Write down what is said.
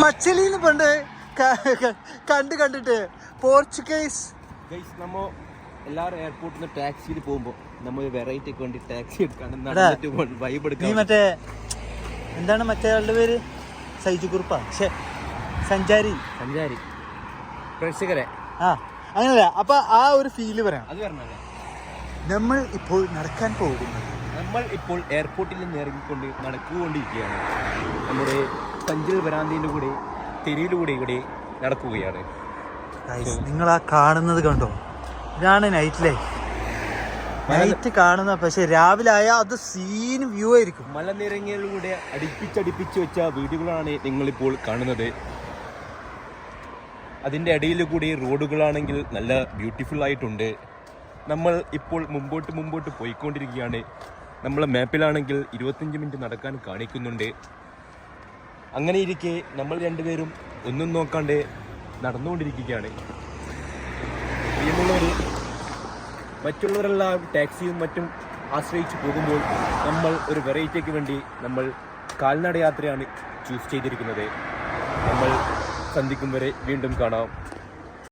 മച്ചലിന്ന് പണ്ട് കണ്ടിട്ട് പോർച്ചുഗീസ് നമ്മ എല്ലാവരും എയർപോർട്ടിൽ നിന്ന് ടാക്സിയിൽ പോകുമ്പോ നമ്മൾ വെറൈറ്റി ഒക്കെ വേണ്ടി ടാക്സി എടുക്കാണ്. മറ്റേ എന്താണ് മറ്റേ ആളുടെ പേര്? സൈജു കുറുപ്പാ? സഞ്ചാരി പ്രേക്ഷകരെ അങ്ങനല്ല. അപ്പൊ ആ ഒരു ഫീല് പറയാം. അത് പറഞ്ഞല്ലേ നമ്മൾ ഇപ്പോൾ നടക്കാൻ പോകുന്നത്. നമ്മൾ ഇപ്പോൾ എയർപോർട്ടിൽ നിന്ന് ഇറങ്ങിക്കൊണ്ട് നടക്കുകൊണ്ടിരിക്കുകയാണ്. നമ്മുടെ സഞ്ചൽ വരാന്തയിൻ്റെ കൂടെ തെരുവിലൂടെ ഇവിടെ നടക്കുകയാണ്. നിങ്ങൾ ആ കാണുന്നത് കണ്ടോ? ഇതാണ് നൈറ്റ് ലൈഫ്. നൈറ്റ് കാണുന്ന, പക്ഷെ രാവിലെ ആയാൽ അത് സീൻ വ്യൂ ആയിരിക്കും. മലനിരങ്ങളിലൂടെ അടുപ്പിച്ചടുപ്പിച്ച് വെച്ച വീടുകളാണ് നിങ്ങളിപ്പോൾ കാണുന്നത്. അതിൻ്റെ ഇടയിൽ കൂടി റോഡുകളാണെങ്കിൽ നല്ല ബ്യൂട്ടിഫുൾ ആയിട്ടുണ്ട്. നമ്മൾ ഇപ്പോൾ മുമ്പോട്ട് പോയിക്കൊണ്ടിരിക്കുകയാണ്. നമ്മളെ മാപ്പിലാണെങ്കിൽ 25 മിനിറ്റ് നടക്കാൻ കാണിക്കുന്നുണ്ട്. അങ്ങനെ ഇരിക്കെ നമ്മൾ രണ്ടുപേരും ഒന്നും നോക്കാണ്ട് നടന്നുകൊണ്ടിരിക്കുകയാണ്. മറ്റുള്ളവരെല്ലാം ടാക്സിയും മറ്റും ആശ്രയിച്ച് പോകുമ്പോൾ നമ്മൾ ഒരു വെറൈറ്റിക്ക് വേണ്ടി നമ്മൾ കാൽനട യാത്രയാണ് ചൂസ് ചെയ്തിരിക്കുന്നത്. നമ്മൾ സന്ധിക്കും വരെ വീണ്ടും കാണാം.